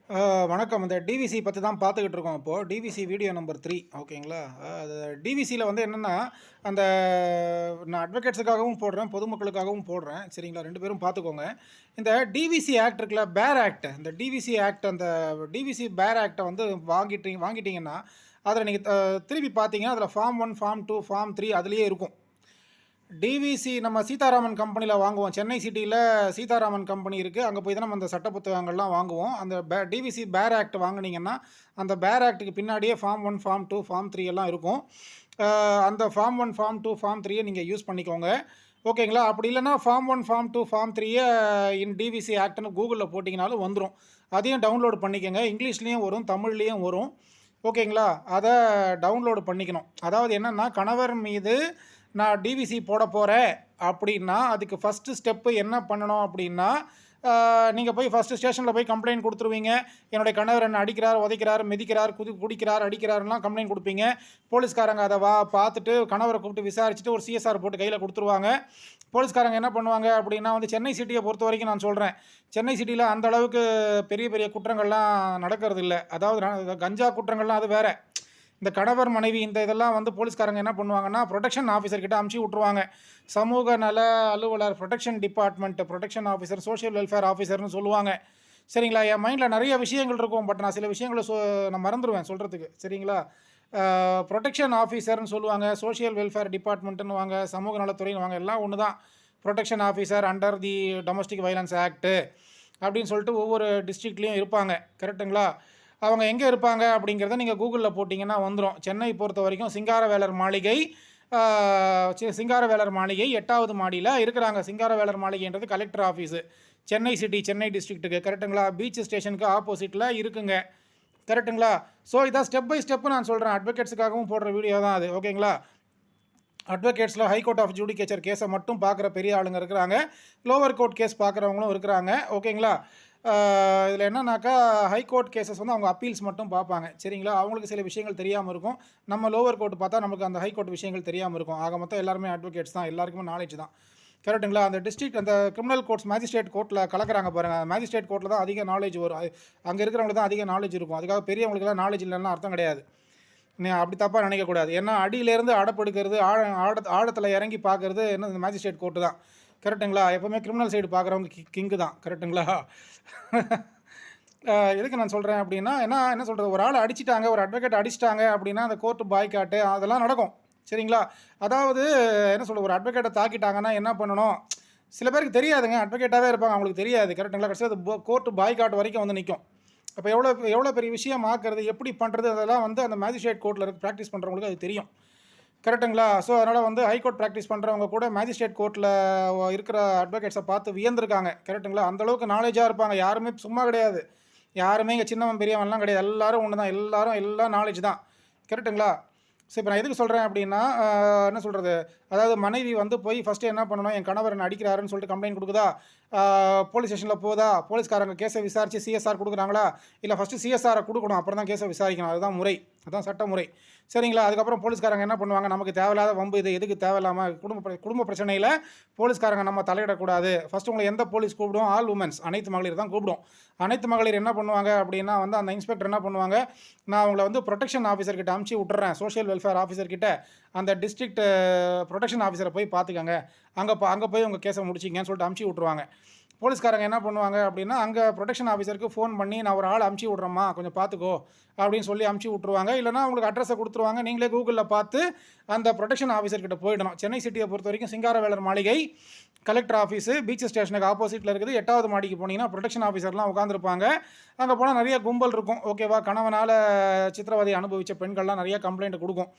வணக்கம். இந்த டிவிசி பத்தி தான் பார்த்துக்கிட்டு இருக்கோம் இப்போ. டிவிசி வீடியோ நம்பர் 3 ஓகேங்களா? அது டிவிசில வந்து என்னன்னா, அந்த நான் அட்வொகேட்ஸுக்காகவும் போடுறேன், பொதுமக்களுக்காகவும் போடுறேன். சரிங்களா? 2 பேரும் பார்த்துக்கோங்க. இந்த டிவிசி ஆக்ட் இருக்குல்ல, பேர் ஆக்ட். இந்த டிவிசி ஆக்ட் அந்த டிவிசி பேர் ஆக்ட்ட வந்து வாங்கிட்டீங்கன்னா, அதில நீங்க திருப்பி பார்த்தீங்கன்னா, அதில ஃபார்ம் 1, ஃபார்ம் 2, ஃபார்ம் 3 அதிலேயே இருக்கும். டிவிசி நம்ம சீதாராமன் கம்பெனில வாங்குவோம். சென்னை சிட்டியில சீதாராமன் கம்பெனி இருக்கு. அங்க போய் தான் நம்ம அந்த சட்ட புத்தகங்கள்லாம் வாங்குவோம். அந்த டிவிசி பேர் ஆக்ட் வாங்குனீங்கன்னா, அந்த பேர் ஆக்ட்க்கு பின்னாடியே ஃபார்ம் 1, ஃபார்ம் 2, ஃபார்ம் 3 எல்லாம் இருக்கும். அந்த ஃபார்ம் 1, ஃபார்ம் 2, ஃபார்ம் 3ய நீங்க யூஸ் பண்ணிக்கோங்க. ஓகேங்களா? அப்படி இல்லன்னா ஃபார்ம் 1, ஃபார்ம் 2, ஃபார்ம் 3ய இன் டிவிசி ஆக்ட்ன்னு கூகுள்ல போட்டீங்கனாலும் வந்துரும். அதையும் டவுன்லோட் பண்ணிக்கங்க. இங்கிலீஷ்லயும் வரும், தமிழ்லயும் வரும். ஓகேங்களா? அத டவுன்லோடு பண்ணிக்கணும். அதாவது என்னன்னா, கணவர் மீது நான் டிவிசி போட போறேன் அப்படின்னா, அதுக்கு ஃபர்ஸ்ட்டு ஸ்டெப்பு என்ன பண்ணணும் அப்படின்னா, நீங்க போய் ஃபர்ஸ்ட்டு ஸ்டேஷன்ல போய் கம்ப்ளைண்ட் குடுத்துருவீங்க. என்னுடைய கணவர் என்ன அடிக்கிறார், உதைக்கிறார், மிதிக்கிறார், குடிக்கிறார், அடிக்கிறாருன்லாம் கம்ப்ளைண்ட் குடுப்பீங்க. போலீஸ்காரங்க அத பார்த்துட்டு கணவர கூப்பிட்டு விசாரிச்சுட்டு ஒரு சிஎஸ்ஆர் போட்டு கையில குடுத்துருவாங்க. போலீஸ்காரங்க என்ன பண்ணுவாங்க அப்படின்னா வந்து சென்னை சிட்டிய பொறுத்தவரைக்கும் நான் சொல்றேன். சென்னை சிட்டில அந்த அளவுக்கு பெரிய பெரிய குற்றங்கள்லாம் நடக்கறதில்ல. அதாவது கஞ்சா குற்றங்கள்லாம் அது வேற. இந்த கணவர், மனைவி இந்த இதெல்லாம் வந்து போலீஸ்காரங்க என்ன பண்ணுவாங்கன்னா, புரொடெக்ஷன் ஆஃபீசர் கிட்ட அனுப்பிச்சு விட்டுருவாங்க. சமூக நல அலுவலர், production department, production officer, social welfare ஆஃபீசர்னு சொல்லுவாங்க. சரிங்களா? என் மைண்ட்ல நெறைய விஷயங்கள் இருக்கும். பட் நான் சில விஷயங்கள நான் மறந்துருவேன் சொல்றதுக்கு. சரிங்களா? புரொடெக்ஷன் ஆஃபீசர்ன்னு சொல்லுவாங்க. சோஷியல் வெல்ஃபேர் டிபார்ட்மெண்ட்டுன்னுவாங்க. சமூக நலத்துறைன்னுவாங்க. எல்லாம் ஒண்ணு தான். Production officer under the domestic violence act அப்படின்னு சொல்லிட்டு ஒவ்வொரு டிஸ்ட்ரிக்ட்லயும் இருப்பாங்க. கரெக்ட்டுங்களா? அவங்க எங்கே இருப்பாங்க அப்படிங்கிறத நீங்கள் கூகுளில் போட்டிங்கன்னா வந்துடும். சென்னை பொறுத்த வரைக்கும் சிங்காரவேலர் மாளிகை, சிங்காரவேலர் மாளிகை 8வது மாடியில் இருக்கிறாங்க. சிங்காரவேலர் மாளிகைன்றது collector office. Chennai city, Chennai டிஸ்ட்ரிக்ட்டுக்கு. கரெக்டுங்களா? பீச் ஸ்டேஷனுக்கு ஆப்போசிட்டில் இருக்குங்க. கரெக்டுங்களா? ஸோ இதான் ஸ்டெப் பை ஸ்டெப்பு நான் சொல்கிறேன். அட்வொகேட்ஸுக்காகவும் போடுற வீடியோ தான் அது. ஓகேங்களா? அட்வொகேட்ஸில் ஹைகோர்ட் ஆஃப் ஜுடிகேச்சர் கேஸை மட்டும் பார்க்குற பெரிய ஆளுங்க இருக்கிறாங்க. லோவர் கோர்ட் கேஸ் பார்க்குறவங்களும் இருக்கிறாங்க. ஓகேங்களா? இதில் என்னன்னாக்கா ஹைகோர்ட் கேசஸ் வந்து அவங்க அப்பீல்ஸ் மட்டும் பார்ப்பாங்க. சரிங்களா? அவங்களுக்கு சில விஷயங்கள் தெரியாமல் இருக்கும். நம்ம லோவர் கோர்ட் பார்த்தா நமக்கு அந்த ஹைகோர்ட் விஷயங்கள் தெரியாமல் இருக்கும். ஆக மொத்தம் எல்லாருமே அட்வொகேட்ஸ் தான். எல்லாருக்குமே நாலேஜ் தான். கரெக்ட்டுங்களா? அந்த டிஸ்ட்ரிக்ட் அந்த கிரிமினல் கோர்ட்ஸ் மேஜிஸ்ட்ரேட் கோர்ட்டில் கலக்கிறாங்க பாருங்கள். மேஜிஸ்ட்ரேட் கோர்ட்டில் தான் அதிக நாலேஜ் வரும். அங்கே இருக்கிறவங்களுக்கு தான் அதிக நாலேஜ் இருக்கும். அதுக்காக பெரியவங்களுக்குலாம் நாலேஜ் இல்லைன்னா அர்த்தம் கிடையாது. நீ அப்படி தப்பாக நினைக்கக்கூடாது. ஏன்னா அடியிலேருந்து அடப்படுக்கிறது, ஆழத்தில் இறங்கி பார்க்குறது என்ன இந்த மேஜிஸ்ட்ரேட் கோர்ட்டு தான். கரெக்டுங்களா? எப்போவுமே கிரிமினல் சைடு பார்க்குறவங்க கிங்கு தான். கரெக்டுங்களா? எதுக்கு நான் சொல்கிறேன் அப்படின்னா, என்ன சொல்கிறது, ஒரு ஆள் அடிச்சிட்டாங்க, ஒரு அட்வொகேட் அடிச்சிட்டாங்க அப்படின்னா அந்த கோர்ட்டு பாய்காட்டு அதெல்லாம் நடக்கும். சரிங்களா? அதாவது என்ன சொல்கிறது, ஒரு அட்வொகேட்டை தாக்கிட்டாங்கன்னா என்ன பண்ணணும்? சில பேருக்கு தெரியாதுங்க. அட்வொகேட்டாகவே இருப்பாங்க, அவங்களுக்கு தெரியாது. கரெக்டுங்களா? கடைசியாக அது கோர்ட்டு பாய்காட் வரைக்கும் வந்து நிற்கும். அப்போ எவ்வளோ எவ்வளோ பெரிய விஷயம் ஆக்குறது, எப்படி பண்ணுறது, அதெல்லாம் வந்து அந்த மேஜிஸ்ட்ரேட் கோர்ட்டில் ப்ராக்டிஸ் பண்ணுறவங்களுக்கு அது தெரியும். கரெக்டுங்களா? ஸோ அதனால் வந்து ஹைகோர்ட் ப்ராக்டிஸ் பண்ணுறவங்க கூட மேஜிஸ்ட்ரேட் கோர்ட்டில் இருக்கிற அட்வொகேட்ஸை பார்த்து வியந்திருக்காங்க. கரெக்டுங்களா? அந்தளவுக்கு நாலேஜாக இருப்பாங்க. யாருமே சும்மா கிடையாது. யாருமே இங்கே சின்னவன் பெரியவன்லாம் கிடையாது. எல்லாரும் ஒன்று தான். எல்லாம் நாலேஜ் தான். கரெக்டுங்களா? ஸோ இப்போ நான் எதுக்கு சொல்கிறேன் அப்படின்னா, என்ன சொல்கிறது, அதாவது மனைவி வந்து போய் ஃபஸ்ட்டு என்ன பண்ணணும், என் கணவர் என்ன அடிக்கிறாருன்னு சொல்லிட்டு கம்ப்ளைண்ட் கொடுக்குதா, போலீஸ் ஸ்டேஷனில் போதா, போலீஸ்காரங்க கேஸை விசாரித்து சிஎஸ்ஆர் கொடுக்குறாங்களா, இல்லை ஃபஸ்ட்டு சிஎஸ்ஆரை கொடுக்கணும், அப்புறம் தான் கேஸை விசாரிக்கணும். அதுதான் முறை. அதுதான் சட்டமுறை. சரிங்களா? அதுக்கப்புறம் போலீஸ்காரங்க என்ன பண்ணுவாங்க, நமக்கு தேவையில்லாத வம்பு இது எதுக்கு தேவையில்லாமல் குடும்ப பிரச்சனையில் போலீஸ்காரங்க நம்ம தலையிடக்கூடாது. ஃபஸ்ட்டு உங்களை எந்த போலீஸ் கூப்பிடும், ஆல் உமன்ஸ், அனைத்து மகளிர் தான் கூப்பிடும். அனைத்து மகளிர் என்ன பண்ணுவாங்க அப்படின்னா வந்து அந்த இன்ஸ்பெக்டர் என்ன பண்ணுவாங்க, நான் உங்களை வந்து ப்ரொடெக்ஷன் ஆஃபீஸர் கிட்ட அனுப்பிச்சி விட்டுறேன், சோஷியல் வெல்ஃபேர் ஆஃபீஸர் கிட்ட அந்த டிஸ்ட்ரிக்ட் ப்ரொடெக்ஷன் ஆஃபீஸரை போய் பார்த்துக்கங்க, அங்கே போய் உங்கள் கேஸை முடிச்சிங்கன்னு சொல்லிட்டு அனுப்பிச்சி விட்ருவாங்க. போலீஸ்காரங்க என்ன பண்ணுவாங்க அப்படின்னா, அங்கே ப்ரொடெக்ஷன் ஆஃபீஸருக்கு ஃபோன் பண்ணி, நான் ஒரு ஆள் அனுப்பிச்சி விட்றேம்மா, கொஞ்சம் பார்த்துக்கோ அப்படின்னு சொல்லி அனுப்பிச்சி விட்ருவாங்க. இல்லைனா உங்களுக்கு அட்ரஸை கொடுத்துருவாங்க. நீங்களே கூகுளில் பார்த்து அந்த ப்ரொடெக்ஷன் ஆஃபீஸர்கிட்ட போயிடணும். சென்னை சிட்டியை பொறுத்த வரைக்கும் சிங்காரவேலர் மாளிகை, கலெக்டர் ஆஃபீஸு, பீச் ஸ்டேஷனுக்கு ஆப்போசிட்டில் இருக்குது. 8வது மாடிக்கு போனீங்கன்னா ப்ரொடெக்ஷன் ஆஃபீஸர்லாம் உட்காந்துருப்பாங்க. அங்கே போனால் நிறைய கும்பல் இருக்கும். ஓகேவா? கணவனால் சித்திரவதை அனுபவித்த பெண்கள்லாம் நிறைய கம்ப்ளைண்ட் கொடுக்கும்.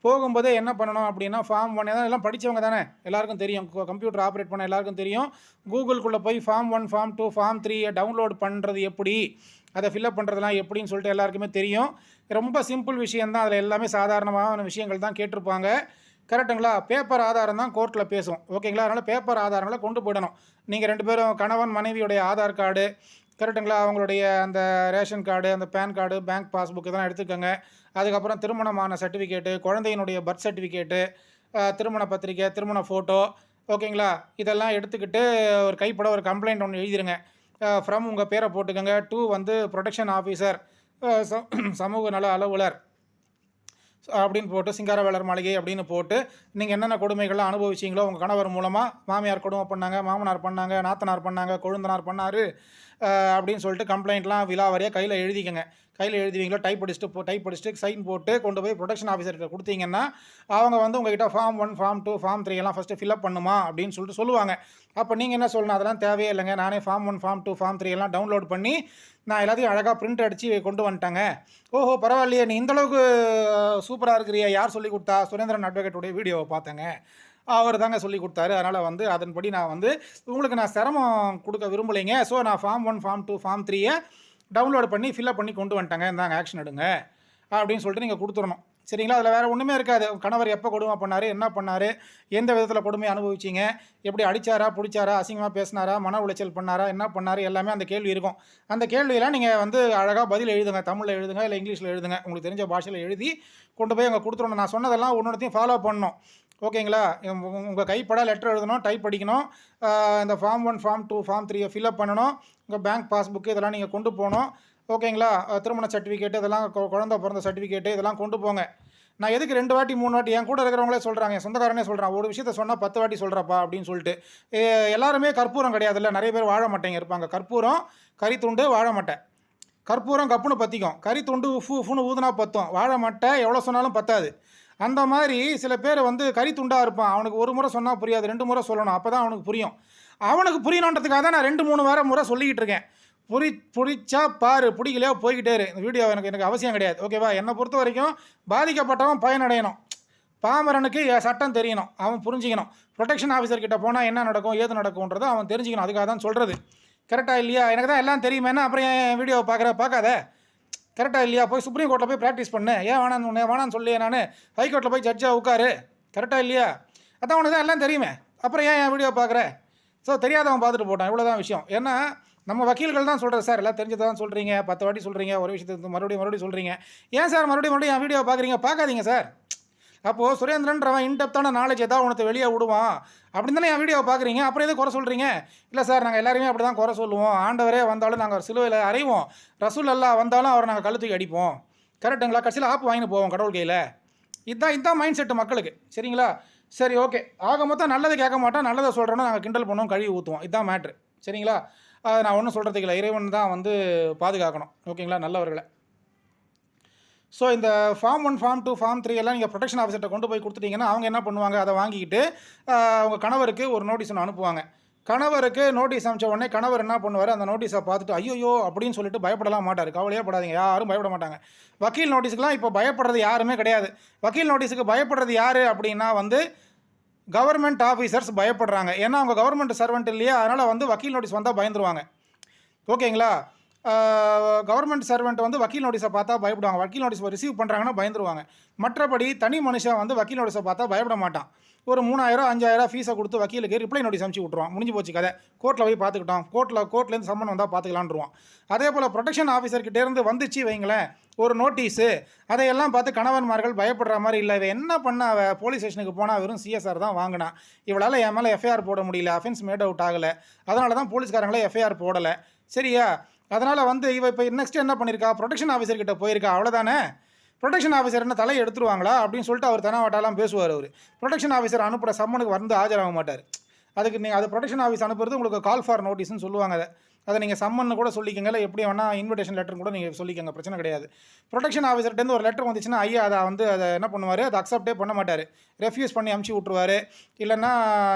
போகும்போதே என்ன பண்ணணும் அப்படின்னா, ஃபார்ம் 1 எல்லாம் படித்தவங்க தானே, எல்லாருக்கும் தெரியும். கம்ப்யூட்டர் ஆப்ரேட் பண்ண எல்லாருக்கும் தெரியும். கூகுள்குள்ளே போய் ஃபார்ம் 1, ஃபார்ம் 2, ஃபார்ம் 3 டவுன்லோட் பண்ணுறது எப்படி, அதை ஃபில்அப் பண்ணுறதுலாம் எப்படின்னு சொல்லிட்டு எல்லாருக்குமே தெரியும். ரொம்ப சிம்பிள் விஷயந்தான். அதில் எல்லாமே சாதாரணமான விஷயங்கள் தான் கேட்டிருப்பாங்க. கரெக்டுங்களா? பேப்பர் ஆதாரம் தான் கோர்ட்டில் பேசும். ஓகேங்களா? அதனால் பேப்பர் ஆதாரங்களை கொண்டு போயிடணும். நீங்கள் 2 பேரும் கணவன் மனைவியுடைய ஆதார் கார்டு, கரெக்டுங்களா, அவங்களுடைய அந்த ரேஷன் கார்டு, அந்த பேன் கார்டு, பேங்க் பாஸ்புக் இதெல்லாம் எடுத்துக்கோங்க. அதுக்கப்புறம் திருமணமான சர்டிஃபிகேட்டு, குழந்தையினுடைய பர்த் சர்டிஃபிகேட்டு, திருமண பத்திரிக்கை, திருமண ஃபோட்டோ, ஓகேங்களா, இதெல்லாம் எடுத்துக்கிட்டு ஒரு கைப்பட ஒரு கம்ப்ளைண்ட் ஒன்று எழுதிருங்க. ஃப்ரம் உங்கள் பேரை போட்டுக்கோங்க, டு வந்து ப்ரொடெக்ஷன் ஆஃபீஸர், சமூக நல அலுவலர் அப்படின்னு போட்டு சிங்காரவேலர் மாளிகை அப்படின்னு போட்டு நீங்கள் என்னென்ன கொடுமைகள்லாம் அனுபவிச்சிங்களோ உங்கள் கணவர் மூலமாக, மாமியார் கொடுமை பண்ணாங்க, மாமனார் பண்ணாங்க, நாத்தனார் பண்ணாங்க, கொழுந்தனார் பண்ணார் அப்படின்னு சொல்லிட்டு கம்ப்ளைண்ட்லாம் விலாவாரியாக கையில் எழுதிக்கங்க. கையில் எழுதுவீங்களோ டைப் அடிச்சுட்டு சைன் போட்டு கொண்டு போய் ப்ரொடெக்ஷன் ஆஃபீஸர்கிட்ட கொடுத்தீங்கன்னா அவங்க வந்து உங்ககிட்ட ஃபார்ம் 1, ஃபார்ம் 2, ஃபார்ம் 3 எல்லாம் ஃபஸ்ட்டு ஃபில்அப் பண்ணுமா அப்படின்னு சொல்லிட்டு சொல்லுவாங்க. அப்போ நீங்கள் என்ன சொல்லணும், அதெல்லாம் தேவையே இல்லைங்க, நானே ஃபார்ம் 1, ஃபார்ம் 2, ஃபார்ம் 3 எல்லாம் டவுன்லோட் பண்ணி நான் எல்லாத்தையும் அழகாக பிரிண்ட் அடித்து கொண்டு வந்துட்டேங்க. ஓஹோ பரவாயில்லையே, நீ இந்தளவுக்கு சூப்பராக இருக்கிறியா, யார் சொல்லி கொடுத்தா? சுரேந்திரன் அட்வொகேட்டுடைய வீடியோவை பார்த்தேங்க, அவர் தாங்க சொல்லி கொடுத்தாரு. அதனால் வந்து அதன்படி நான் வந்து உங்களுக்கு நான் சிரமம் கொடுக்க விரும்பலைங்க. ஸோ நான் ஃபார்ம் 1, ஃபார்ம் 2, ஃபார்ம் 3 டவுன்லோட் பண்ணி ஃபில்அப் பண்ணி கொண்டு வந்துட்டாங்க, இந்தாங்க ஆக்ஷன் எடுங்க அப்படின்னு சொல்லிட்டு நீங்கள் கொடுத்துடணும். சரிங்களா? அதில் வேறு ஒன்றுமே இருக்காது. கணவர் எப்போ கொடுமை பண்ணார், என்ன பண்ணார், எந்த விதத்தில் கொடுமை அனுபவிச்சிங்க, எப்படி அடித்தாரா, பிடிச்சாரா, அசிங்கமாக பேசினாரா, மன உளைச்சல் பண்ணாரா, என்ன பண்ணார், எல்லாமே அந்த கேள்வி இருக்கும். அந்த கேள்வியெல்லாம் நீங்கள் வந்து அழகாக பதில் எழுதுங்க. தமிழில் எழுதுங்க, இல்லை இங்கிலீஷில் எழுதுங்க, உங்களுக்கு தெரிஞ்ச பாஷையில் எழுதி கொண்டு போய் அங்கே கொடுத்துடணும். நான் சொன்னதெல்லாம் ஒன்றொன்றையும் ஃபாலோ பண்ணணும். ஓகேங்களா? உங்கள் கைப்பட லெட்டர் எழுதணும், டைப் அடிக்கணும், இந்த ஃபார்ம் 1, ஃபார்ம் 2, ஃபார்ம் 3 ஃபில்அப் பண்ணணும், உங்கள் பேங்க் பாஸ்புக்கு இதெல்லாம் நீங்கள் கொண்டு போகணும். ஓகேங்களா? திருமண சர்டிஃபிகேட்டு, இதெல்லாம் குழந்தை பிறந்த சர்டிஃபிகேட்டு இதெல்லாம் கொண்டு போங்க. நான் எதுக்கு 2 வாட்டி 3 வாட்டி என் கூட இருக்கிறவங்களே சொல்கிறாங்க, என் சொந்தக்காரனே சொல்கிறான், ஒரு விஷயத்த சொன்னால் 10 வாட்டி சொல்கிறப்பா அப்படின்னு சொல்லிட்டு. எல்லாருமே கற்பூரம் கிடையாதுல்ல, நிறைய பேர் வாழ மாட்டேங்க இருப்பாங்க. கற்பூரம், கறித்துண்டு, வாழை மட்டை. கற்பூரம் கப்புன்னு பற்றிக்கும், கறித்துண்டு உஃப்னு ஊதுனா பற்றும், வாழை மட்டை எவ்வளோ சொன்னாலும் பத்தாது. அந்த மாதிரி சில பேர் வந்து கறித்துண்டாக இருப்பான், அவனுக்கு ஒரு முறை சொன்னால் புரியாது, 2 முறை சொல்லணும், அப்போ தான் அவனுக்கு புரியும். அவனுக்கு புரியணுன்றதுக்காக தான் நான் 2-3 முறை சொல்லிக்கிட்டு இருக்கேன். பிடிச்சா பாரு, பிடிக்கலையோ போய்கிட்டே இரு. இந்த வீடியோ எனக்கு அவசியம் கிடையாது. ஓகேவா? என்னை பொறுத்த வரைக்கும் பாதிக்கப்பட்டவன் பயனடையணும், பாமரனுக்கு சட்டம் தெரியணும், அவன் புரிஞ்சிக்கணும். ப்ரொடெக்ஷன் ஆஃபீஸர்கிட்ட போனால் என்ன நடக்கும், ஏது நடக்கும்ன்றதை அவன் தெரிஞ்சிக்கணும். அதுக்காக தான் சொல்கிறது. கரெக்டாக இல்லையா? எனக்கு தான் எல்லாம் தெரியுமேனா அப்புறம் என் வீடியோவை பார்க்காத. கரெக்டாக இல்லையா? போய் சுப்ரீம் கோர்ட்டில் போய் ப்ராக்டிஸ் பண்ணு. ஏன் வேணான்னு சொல்லியே, நான் ஹைகோர்ட்டில் போய் ஜட்ஜாக உட்காரு. கரெக்டாக இல்லையா? அதான் உனக்கு தான் எல்லாம் தெரியுமே, அப்புறம் ஏன் என் வீடியோ பார்க்குற? ஸோ தெரியாதவன் பார்த்துட்டு போட்டான், இவ்வளோ தான் விஷயம். ஏன்னா நம்ம வக்கீல்கள் தான் சொல்கிறேன், சார் எல்லாம் தெரிஞ்சதான் சொல்கிறீங்க, 10 வாட்டி சொல்கிறீங்க, ஒரு விஷயத்துக்கு மறுபடியும் சொல்கிறீங்க, ஏன் சார் மறுபடியும் என் வீடியோ பார்க்குறீங்க? பார்க்காதீங்க சார். அப்போது சுரேந்திரன்றவன் இன்டெப்த்தான நாலேஜ் ஏதாவது உனக்கு வெளியே விடுவான் அப்படின்னு தானே என் வீடியோவை பார்க்குறீங்க, அப்புறம் எதுவும் குறை சொல்கிறீங்க? இல்லை சார், நாங்கள் எல்லாருமே அப்படி தான் குறை சொல்லுவோம், ஆண்டவரே வந்தாலும் நாங்கள் சிலுவையில் அறைவோம், ரசூல் அல்லா வந்தாலும் அவரை நாங்கள் கழுத்துக்கு அடிப்போம், கரெக்டுங்களா? கடைசியில் ஆப்பு வாங்கிட்டு போவோம் கடவுள் கையில். இதுதான் மைண்ட் செட்டு மக்களுக்கு. சரிங்களா? சரி, ஓகே. ஆக மொத்தம் நல்லதை கேட்க மாட்டோம், நல்லதை சொல்கிறோன்னா நாங்கள் கிண்டல் பண்ணுவோம், கழுவி ஊற்றுவோம். இதுதான் மேட்ரு. சரிங்களா? அதை நான் ஒன்றும் சொல்கிறதுக்கு இல்லை, இறைவன் தான் வந்து பாதுகாக்கணும். ஓகேங்களா? நல்லவர்களை. ஸோ இந்த ஃபார்ம் 1, ஃபார்ம் 2, ஃபார்ம் 3 எல்லாம் நீங்கள் ப்ரொடெக்ஷன் ஆஃபீஸர்கிட்ட கொண்டு போய் கொடுத்துட்டிங்கன்னா அவங்க என்ன பண்ணுவாங்க, அதை வாங்கிக்கிட்டு உங்கள் கணவருக்கு ஒரு நோட்டீஸ் ஒன்று அனுப்புவாங்க. கணவருக்கு நோட்டீஸ் அனுப்பிச்ச உடனே கணவர் என்ன பண்ணுவார், அந்த நோட்டீஸை பார்த்துட்டு ஐயோ அப்படின்னு சொல்லிட்டு பயப்படலாம் மாட்டார். கவலையே படாதீங்க, யாரும் பயப்பட மாட்டாங்க. வக்கீல் நோட்டீஸுக்கெலாம் இப்போ பயப்படுறது யாருமே கிடையாது. வக்கீல் நோட்டீஸுக்கு பயப்படுறது யார் அப்படின்னா வந்து கவர்மெண்ட் ஆஃபீஸர்ஸ் பயப்படுறாங்க. ஏன்னா அவங்க கவர்மெண்ட் சர்வெண்ட் இல்லையா, அதனால் வந்து வக்கீல் நோட்டீஸ் வந்தால் பயந்துருவாங்க. ஓகேங்களா? கவர்மெண்ட் சர்வெண்ட் வந்து வக்கீல் நோட்டீஸை பார்த்தா பயப்படுவாங்க, வக்கீல் நோட்டீஸ் ரிசீவ் பண்ணுறாங்கன்னா பயந்துருவாங்க. மற்றபடி தனி மனுஷன் வந்து வக்கீல் நோட்டீஸை பார்த்தா பயப்பட மாட்டான். ஒரு 3000 5000 ஃபீஸை கொடுத்து வக்கீலுக்கு ரிப்ளை நோட்டீஸ் அனுப்பிச்சி விட்ருவான், முடிஞ்சு போச்சு கதை, கோர்ட்டில் போய் பார்த்துக்கிட்டோம், கோர்ட்லேருந்து சம்மன் வந்தால் பார்த்துக்கலான்ருவான். அதே போல் ப்ரொடெக்ஷன் ஆஃபீஸர்கிட்டேருந்து வந்துச்சு வைங்களேன் ஒரு நோட்டீஸு, அதையெல்லாம் பார்த்து கணவன்மார்கள் பயப்படுற மாதிரி இல்லை. இவ என்ன பண்ண, போலீஸ் ஸ்டேஷனுக்கு போனால் வெறும் சிஎஸ்ஆர் தான் வாங்கினா, இவளால் என் மேலே எஃப்ஐஆர் போட முடியல, அஃபென்ஸ் மேட் அவுட் ஆகலை, அதனால தான் போலீஸ்காரங்களே எஃப்ஐஆர் போடலை. சரியா? அதனால் வந்து இவ இப்போ நெக்ஸ்ட் என்ன பண்ணியிருக்கா, ப்ரொடெக்ஷன் ஆஃபீஸர்கிட்ட போயிருக்கா, அவ்வளோதானே. ப்ரொடெக்ஷன் ஆஃபீஸர் என்ன தலையை எடுத்துருவாங்களா அப்படின்னு சொல்லிட்டு அவர் தனவாட்டாலாம் பேசுவார். அவர் ப்ரொடெக்ஷன் ஆஃபீஸர் அனுப்புகிற சம்மனுக்கு வந்து ஆஜராக மாட்டார். அதுக்கு நீங்கள் அது ப்ரொடெக்ஷன் ஆஃபீஸ் அனுப்புறது உங்களுக்கு கால் ஃபார் நோட்டீஸ்னு சொல்லுவாங்க. அதை நீங்கள் சம்மன்னு கூட சொல்லிக்கங்க, இல்லை எப்படி வேணால் இன்விடேஷன் லெட்டர் கூட நீங்கள் சொல்லிக்கங்க, பிரச்சனை கிடையாது. ப்ரொடெக்ஷன் ஆஃபீஸர்கிட்டேருந்து ஒரு லெட்டர் வந்துச்சுன்னா ஐயா அதை என்ன பண்ணுவார், அதை அக்செப்டே பண்ண மாட்டார், ரெஃப்யூஸ் பண்ணி அமுச்சு விட்ருவார், இல்லைன்னா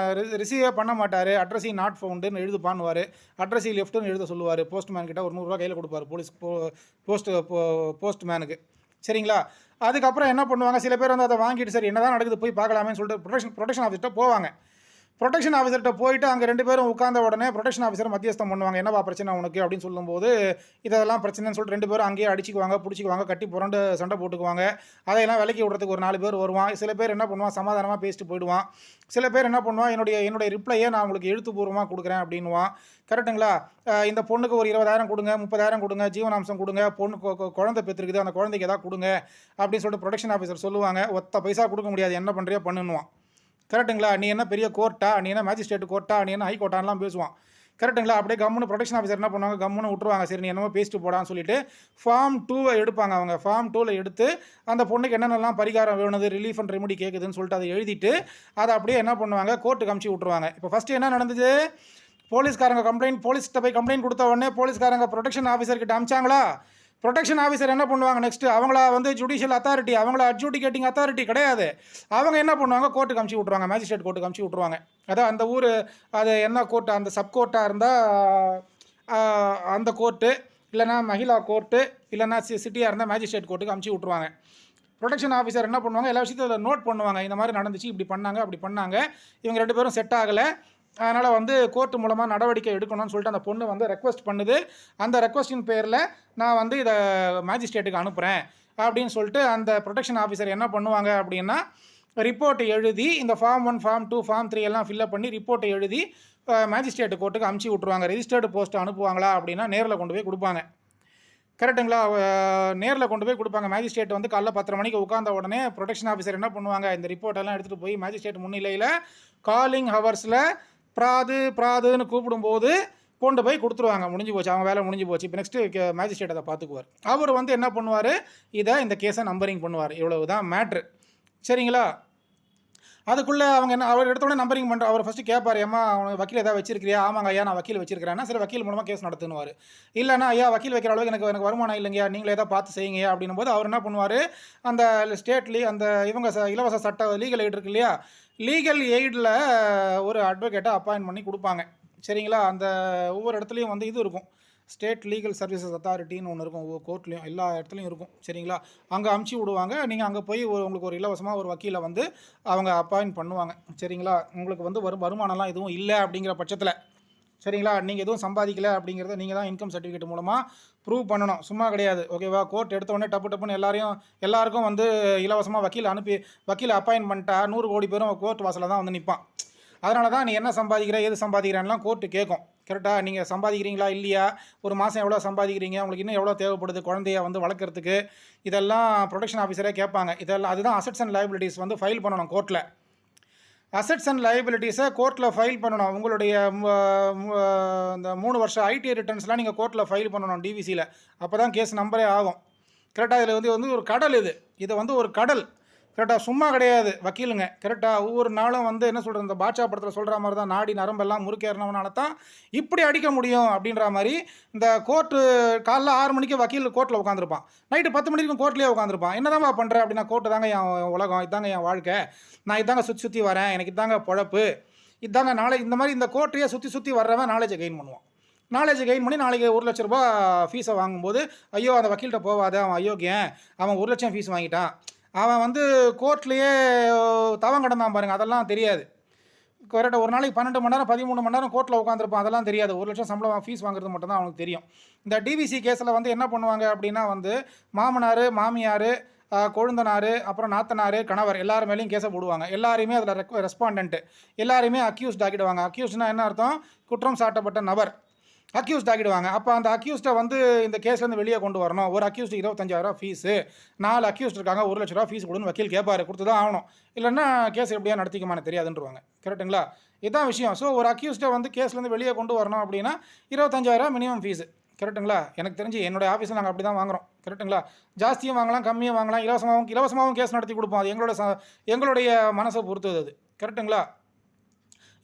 ரிசீவே பண்ண மாட்டார். அட்ரஸி நாட் ஃபவுண்டுன்னு எழுது பண்ணுவார், அட்ரஸி லெஃப்ட்டுன்னு எழுத சொல்லுவார். போஸ்ட்மேன் கிட்ட ஒரு 100 ரூபா கையில் கொடுப்பார் போஸ்ட்மேனுக்கு. சரிங்களா? அதுக்கப்புறம் என்ன பண்ணுவாங்க, சில பேர் வந்து அதை வாங்கிட்டு சரி என்ன தான் நடக்குது போய் பார்க்கலாமேன்னு சொல்லிட்டு ப்ரொடெக்ஷன் ஆஃபீஸர்கிட்ட போவாங்க. ப்ரொடெக்ஷன் ஆஃபீஸர்கிட்ட போயிட்டு அங்கே 2 பேரும் உட்கார்ந்த உடனே ப்ரொடெக்ஷன் ஆஃபீஸர் மத்தியஸ்தம் பண்ணுவாங்க. என்னவா பிரச்சனை உனக்கு அப்படின்னு சொல்லும்போது இதெல்லாம் பிரச்சனைன்னு சொல்லிட்டு 2 பேரும் அங்கேயே அடிச்சுக்குவாங்க, பிடிச்சிக்குவாங்க, கட்டி புரண்டு சண்டை போட்டுக்குவாங்க. அதையெல்லாம் விலக்கி விடுறதுக்கு ஒரு 4 பேர் வருவான். சில பேர் என்ன பண்ணுவான், சமாதானமாக பேசிட்டு போயிடுவான். சில பேர் என்ன பண்ணுவான், என்னுடைய ரிப்ளையே நான் உங்களுக்கு எழுத்துப்பூர்வமாக கொடுக்குறேன் அப்படின்வான். கரெக்டுங்களா? இந்த பொண்ணுக்கு ஒரு 20,000 கொடுங்க, 30,000 கொடுங்க, ஜீவனாம்சம் கொடுங்க, பொண்ணு குழந்தை பெற்றுக்குது, அந்த குழந்தைக்கு எதாவது கொடுங்க அப்படின்னு சொல்லிட்டு ப்ரொடெக்ஷன் ஆஃபீஸர் சொல்லுவாங்க. ஒத்த பைசா கொடுக்க முடியாது, என்ன பண்ணுறியோ பண்ணுவான். கரெக்டுங்களா? நீ என்ன பெரிய கோர்ட்டா, நீ என்ன மேஜிஸ்ட்ரேட் கோர்ட்டா, நீ என்ன ஹை கோர்ட்டான்லாம் பேசுவான். கரெக்ட்டுங்களா? அப்படியே கம்முன்னு ப்ரொடெக்ஷன் ஆஃபீஸர் என்ன பண்ணுவாங்க, கம்முன்னு விட்டுருவாங்க. சரி நீ என்னமோ பேசிட்டு போடான்னு சொல்லிட்டு ஃபார்ம் 2 எடுப்பாங்க அவங்க. ஃபார்ம் 2ல எடுத்து அந்த பொண்ணுக்கு என்னென்னலாம் பரிகாரம் வேணுது, ரிலீஃப் அண்ட் ரெமெடி கேட்குதுன்னு சொல்லிட்டு அதை எழுதிட்டு அதை அப்படியே என்ன பண்ணுவாங்க, கோர்ட்டுக்கு அமுச்சு விட்ருவாங்க. இப்போ ஃபஸ்ட்டு என்ன நடந்தது, போலீஸ்கிட்ட போய் கம்ப்ளைண்ட் கொடுத்த உடனே போலீஸ்காரங்க ப்ரொடெக்ஷன் ஆஃபீஸர்கிட்ட அமிச்சாங்களா? ப்ரொடெக்ஷன் ஆஃபீஸர் என்ன பண்ணுவாங்க நெக்ஸ்ட்டு, அவங்கள வந்து ஜுடிஷியல் அத்தாரிட்டி, அவங்கள அட்ஜுடிகேட்டிங் அத்தாரிட்டி கிடையாது. அவங்க என்ன பண்ணுவாங்க, கோர்ட்டுக்கு அமுச்சு விட்ருவாங்க, மேஜிஸ்ட்ரேட் கோர்ட்டுக்கு அமுச்சு விட்ருவாங்க. அதான் அந்த ஊர் அது என்ன கோர்ட்டு, அந்த சப் கோர்ட்டாக இருந்தால் அந்த கோர்ட்டு, இல்லைனா மகிழா கோர்ட்டு, இல்லைனா சிட்டியாக இருந்தால் மேஜிஸ்ட்ரேட் கோர்ட்டுக்கு அமுச்சு விட்ருவாங்க. ப்ரொடெக்ஷன் ஆஃபீஸர் என்ன பண்ணுவாங்க, எல்லா விஷயத்தையும் நோட் பண்ணுவாங்க. இந்த மாதிரி நடந்துச்சு, இப்படி பண்ணாங்க, அப்படி பண்ணாங்க, இவங்க 2 பேரும் செட் ஆகலை, அதனால் வந்து கோர்ட்டு மூலமாக நடவடிக்கை எடுக்கணும்னு சொல்லிட்டு அந்த பொண்ணு வந்து ரெக்வஸ்ட் பண்ணுது. அந்த ரெக்வஸ்டின் பேரில் நான் வந்து இதை மேஜிஸ்ட்ரேட்டுக்கு அனுப்புகிறேன் அப்படின்னு சொல்லிட்டு அந்த ப்ரொடெக்ஷன் ஆஃபீஸர் என்ன பண்ணுவாங்க அப்படின்னா, ரிப்போர்ட் எழுதி இந்த ஃபார்ம் 1, ஃபார்ம் 2, ஃபார்ம் 3 எல்லாம் ஃபில்அப் பண்ணி ரிப்போர்ட்டை எழுதி மேஜிஸ்ட்ரேட் கோர்ட்டுக்கு அமுச்சு விட்ருவாங்க. ரெஜிஸ்டர்டு போஸ்ட் அனுப்புவாங்களா அப்படின்னா நேரில் கொண்டு போய் கொடுப்பாங்க. கரெக்டுங்களா? நேரில் கொண்டு போய் கொடுப்பாங்க. மேஜிஸ்ட்ரேட் வந்து காலைல 10:30 மணிக்கு உட்காந்த உடனே ப்ரொடெக்ஷன் ஆஃபீஸர் என்ன பண்ணுவாங்க, இந்த ரிப்போர்ட்டெல்லாம் எடுத்துகிட்டு போய் மேஜிஸ்ட்ரேட் முன்னிலையில் காலிங் ஹவர்ஸில் பிராதுன்னு கூப்பிடும்போது கொண்டு போய் கொடுத்துருவாங்க. முடிஞ்சு போச்சு, அவங்க வேலை முடிஞ்சு போச்சு. இப்போ நெக்ஸ்ட்டு மேஜிஸ்ட்ரேட் அதை பார்த்துக்குவார். அவர் வந்து என்ன பண்ணுவார், இந்த கேஸை நம்பரிங் பண்ணுவார். இவ்வளவு தான் மேட்ரு. சரிங்களா? அதுக்குள்ளே அவங்க என்ன, அவர் எடுத்தோடனே நம்பரிங் பண்ணுற, அவர் ஃபஸ்ட்டு கேட்பார், ஏமா அவனுக்கு வக்கீல் ஏதாவது வச்சிருக்கிறியா? ஆமாங்க ஐயா நான் வக்கீல் வச்சிருக்கிறேன்னா, சரி வக்கீல் மூலமாக கேஸ் நடத்துனுவார். இல்லைனா ஐயா வக்கீல் வைக்கிற அளவுக்கு எனக்கு வருமானம் இல்லைங்கய்யா, நீங்களே ஏதாவது பார்த்து செய்யுங்க அப்படின்னும் போது அவர் என்ன பண்ணுவார், அந்த அந்த இவங்க இலவச சட்ட லீகல் எய்ட் இருக்கு இல்லையா, லீகல் எய்டில் ஒரு அட்வொகேட்டை அப்பாயின்ட் பண்ணி கொடுப்பாங்க. சரிங்களா? அந்த ஒவ்வொரு இடத்துலையும் வந்து இது இருக்கும், ஸ்டேட் லீகல் சர்வீசஸ் அத்தாரிட்டின்னு ஒன்று இருக்கும், ஒவ்வொரு கோர்ட்லேயும் எல்லா இடத்துலையும் இருக்கும். சரிங்களா? அங்கே அமுச்சு விடுவாங்க. நீங்கள் அங்கே போய் உங்களுக்கு ஒரு இலவசமாக ஒரு வக்கீலை வந்து அவங்க அப்பாயின்ட் பண்ணுவாங்க. சரிங்களா? உங்களுக்கு வந்து வருமானம்லாம் எதுவும் இல்லை அப்படிங்கிற பட்சத்தில், சரிங்களா, நீங்கள் எதுவும் சம்பாதிக்கலை அப்படிங்கிறத நீங்கள் தான் இன்கம் சர்டிஃபிகேட் மூலமாக ப்ரூவ் பண்ணணும், சும்மா கிடையாது. ஓகேவா? கோர்ட் எடுத்தோடனே டப்புன்னு எல்லாருக்கும் வந்து இலவசமாக வக்கீலை அப்பாயின்ட் பண்ணிட்டா 100 கோடி பேரும் கோர்ட் வாசலில் தான் வந்து நிற்பான். அதனால தான் நீ என்ன சம்பாதிக்கிற, ஏது சம்பாதிக்கிறேன்லாம் கோர்ட்டு கேட்கும். கரெக்டாக? நீங்கள் சம்பாதிக்கிறீங்களா இல்லையா, ஒரு மாதம் எவ்வளோ சம்பாதிக்கிறீங்க, உங்களுக்கு இன்னும் எவ்வளோ தேவைப்படுது குழந்தைய வந்து வளர்க்குறதுக்கு, இதெல்லாம் ப்ரொடெக்ஷன் ஆஃபீஸரே கேட்பாங்க. இதெல்லாம் அதுதான் அசெட்ஸ் அண்ட் லைபிலிட்டிஸ் வந்து ஃபைல் பண்ணணும் கோர்ட்டில். அசெட்ஸ் அண்ட் லைபிலிட்டிஸை கோர்ட்டில் ஃபைல் பண்ணணும். உங்களுடைய இந்த 3 வருஷம் ஐடி ரிட்டர்ன்ஸ்லாம் நீங்கள் கோர்ட்டில் ஃபைல் பண்ணணும் டிவிசியில். அப்போ தான் கேஸ் நம்பரே ஆகும். கரெக்டாக? இதில் வந்து ஒரு கடல், இது வந்து ஒரு கடல். கரெக்டாக? சும்மா கிடையாது வக்கீலுங்க. கரெக்டாக? ஒவ்வொரு நாளும் வந்து என்ன சொல்கிறது, இந்த பாட்சா படத்தில் சொல்கிற மாதிரி தான், நாடி நரம்பெல்லாம் முறுக்கேறினவனால தான் இப்படி அடிக்க முடியும் அப்படின்ற மாதிரி. இந்த கோர்ட்டு காலைல 6 மணிக்கு வக்கீல் கோர்ட்டில் உட்காந்துருப்பான், நைட்டு 10 மணிக்கும் கோர்ட்லேயே உட்காந்துருப்பான். என்ன தாங்க பண்ணுறேன் அப்படின்னா, கோர்ட்டு தாங்க என் உலகம், இதாங்க என் வாழ்க்கை, நான் இதாங்க சுற்றி வரேன், எனக்கு இதாங்க பொழப்பு, இதாங்க நாளைக்கு, இந்த மாதிரி இந்த கோர்ட்டையே சுற்றி வர்றவன் நாலேஜை கெயின் பண்ணுவான். நாலேஜ் கெயின் பண்ணி நாளைக்கு 1 லட்ச ரூபா ஃபீஸை வாங்கும்போது, ஐயோ அந்த வக்கீல்கிட்ட போவாத, அவன் அயோக்கியன், அவன் 1 லட்சம் ஃபீஸ் வாங்கிட்டான், அவன் வந்து கோர்ட்லேயே தவம் கிடந்தான் பாருங்கள், அதெல்லாம் தெரியாது. கரெக்டாக? ஒரு நாளைக்கு 12 மணி நேரம் 13 மணி நேரம் கோர்ட்டில் உட்காந்துருப்பான், அதெல்லாம் தெரியாது. 1 லட்சம் சம்பளம் ஃபீஸ் வாங்குறது மட்டும்தான் அவனுக்கு தெரியும். இந்த டிவிசி கேஸில் வந்து என்ன பண்ணுவாங்க அப்படின்னா, வந்து மாமனார், மாமியார், கொழுந்தனார், அப்புறம் நாத்தனார், கணவர் எல்லார் மேலேயும் கேஸை போடுவாங்க. எல்லாருமே அதில் ரெஸ்பாண்டன்ட்டு எல்லாருமே அக்யூஸ்ட் ஆக்கிடுவாங்க. அக்யூஸ்ட்னா என்ன அர்த்தம், குற்றம் சாட்டப்பட்ட நபர். அக்யூஸ்ட் ஆக்கிடுவாங்க. அப்போ அந்த அக்யூஸ்ட்டை வந்து இந்த கேஸ்லேருந்து வெளியே கொண்டு வரணும். ஒரு அக்யூஸ்ட் 25,000 ஃபீஸு, 4 அக்யூஸ்ட் இருக்காங்க, 1 லட்ச ரூபா ஃபீஸ் கொடுன்னு வக்கீல் கேட்பாரு, கொடுத்து தான் ஆகணும். இல்லைன்னா கேஸ் எப்படியா நடத்திக்கமானு தெரியாதுன்றவாங்க. கரெக்டுங்களா? இதுதான் விஷயம். ஸோ ஒரு அக்யூஸ்ட்டை வந்து கேஸ்லேருந்து வெளியே கொண்டு வரணும் அப்படின்னா 25,000 மினிமம் ஃபீஸு. கரெக்டுங்களா? எனக்கு தெரிஞ்சு என்னுடைய ஆஃபீஸில் நாங்கள் அப்படி தான் வாங்குகிறோம். கரெக்டுங்களா? ஜாஸ்தியும் வாங்கலாம், கம்மியும் வாங்கலாம், இலவசமாகவும் கேஸ் நடத்தி கொடுப்போம். அது எங்களுடைய மனசை பொறுத்தது அது. கரெக்டுங்களா?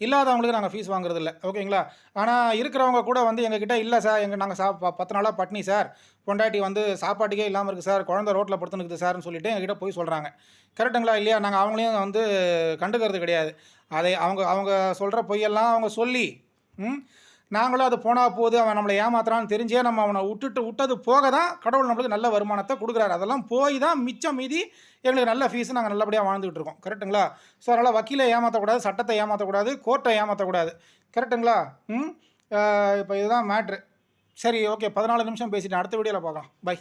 இல்லாதவங்களுக்கு நாங்கள் ஃபீஸ் வாங்குறதில்ல. ஓகேங்களா? ஆனால் இருக்கிறவங்க கூட வந்து எங்ககிட்ட, இல்லை சார் நாங்கள் 10 நாளாக பட்னி சார், பொண்டாட்டி வந்து சாப்பாட்டுக்கே இல்லாமல் இருக்குது சார், குழந்தை ரோட்டில் படுத்துனுக்குது சார்னு சொல்லிட்டு எங்ககிட்ட போய் சொல்கிறாங்க. கரெக்டுங்களா இல்லையா? நாங்கள் அவங்களையும் வந்து கண்டுக்கிறது கிடையாது. அதை அவங்க சொல்கிற பொய்யெல்லாம் அவங்க சொல்லி நாங்களும் அது போனால் போது, அவன் நம்மளை ஏமாத்துறான்னு தெரிஞ்சே நம்ம அவனை விட்டது போக தான் கடவுள் நம்மளுக்கு நல்ல வருமானத்தை கொடுக்குறாரு. அதெல்லாம் போய் தான் மிச்சம் மீதி எங்களுக்கு நல்ல ஃபீஸு, நாங்கள் நல்லபடியாக வாழ்ந்துகிட்டு இருக்கோம். கரெக்டுங்களா? ஸோ அதனால் வக்கீலை ஏமாற்றக்கூடாது, சட்டத்தை ஏமாற்றக்கூடாது, கோர்ட்டை ஏமாற்றக்கூடாது. கரெக்டுங்களா? இப்போ இதுதான் மேட்ரு. சரி, ஓகே, 14 நிமிஷம் பேசிட்டேன். அடுத்த வீடியோவில் பார்க்கலாம். பை.